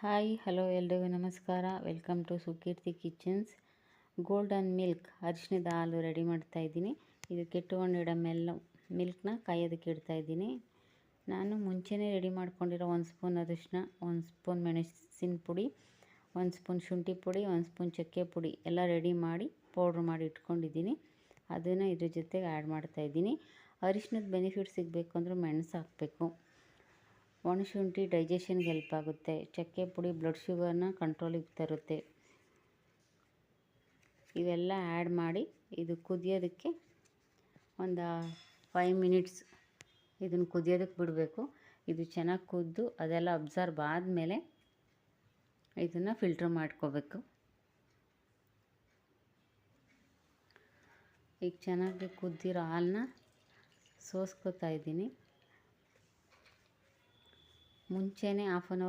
Hi hello ಎಲ್ರಿಗೂ ನಮಸ್ಕಾರ. Welcome to Sukeerthi kitchens. Golden milk ಅರಿಶಿಣದ ಹಾಲು ರೆಡಿ ಮಾಡ್ತಾಯಿದ್ದೀನಿ. ಇದಕ್ಕೆ 200 ml ಮಿಲ್ಕ್ನ ಕಾಯೋದಕ್ಕೆ ಇಡ್ತಾಯಿದ್ದೀನಿ. ನಾನು ಮುಂಚೆನೇ ರೆಡಿ ಮಾಡ್ಕೊಂಡಿರೋ 1 ಸ್ಪೂನ್ ಅರಿಶಿನ, 1 ಸ್ಪೂನ್ ಮೆಣಸಿನ ಪುಡಿ, 1 ಸ್ಪೂನ್ ಶುಂಠಿ ಪುಡಿ, 1 ಸ್ಪೂನ್ ಚಕ್ಕೆ ಪುಡಿ ಎಲ್ಲ ರೆಡಿ ಮಾಡಿ ಪೌಡ್ರ್ ಮಾಡಿ ಇಟ್ಕೊಂಡಿದ್ದೀನಿ. ಅದನ್ನು ಇದ್ರ ಜೊತೆಗೆ ಆ್ಯಡ್ ಮಾಡ್ತಾಯಿದ್ದೀನಿ. ಅರಿಶಿನದ ಬೆನಿಫಿಟ್ ಸಿಗಬೇಕು ಅಂದರೆ ಮೆಣಸು ಹಾಕಬೇಕು. ಒಣಶುಂಠಿ ಡೈಜೆಷನ್ಗೆ ಹೆಲ್ಪ್ ಆಗುತ್ತೆ. ಚಕ್ಕೆ ಪುಡಿ ಬ್ಲಡ್ ಶುಗರ್ನ ಕಂಟ್ರೋಲಿಗೆ ತರುತ್ತೆ. ಇವೆಲ್ಲ ಆ್ಯಡ್ ಮಾಡಿ ಇದು ಕುದಿಯೋದಕ್ಕೆ ಒಂದು 5 ಮಿನಿಟ್ಸ್ ಇದನ್ನು ಕುದಿಯೋದಕ್ಕೆ ಬಿಡಬೇಕು. ಇದು ಚೆನ್ನಾಗಿ ಕುದ್ದು ಅದೆಲ್ಲ ಅಬ್ಸರ್ವ್ ಆದಮೇಲೆ ಇದನ್ನು ಫಿಲ್ಟ್ರ್ ಮಾಡ್ಕೋಬೇಕು. ಈಗ ಚೆನ್ನಾಗಿ ಕುದ್ದಿರೋ ಹಾಲನ್ನ ಸೋಸ್ಕೋತಾ ಇದ್ದೀನಿ. ಮುಂಚೆನೇ ಹಾಫ್ ಆನ್ ಅವರ್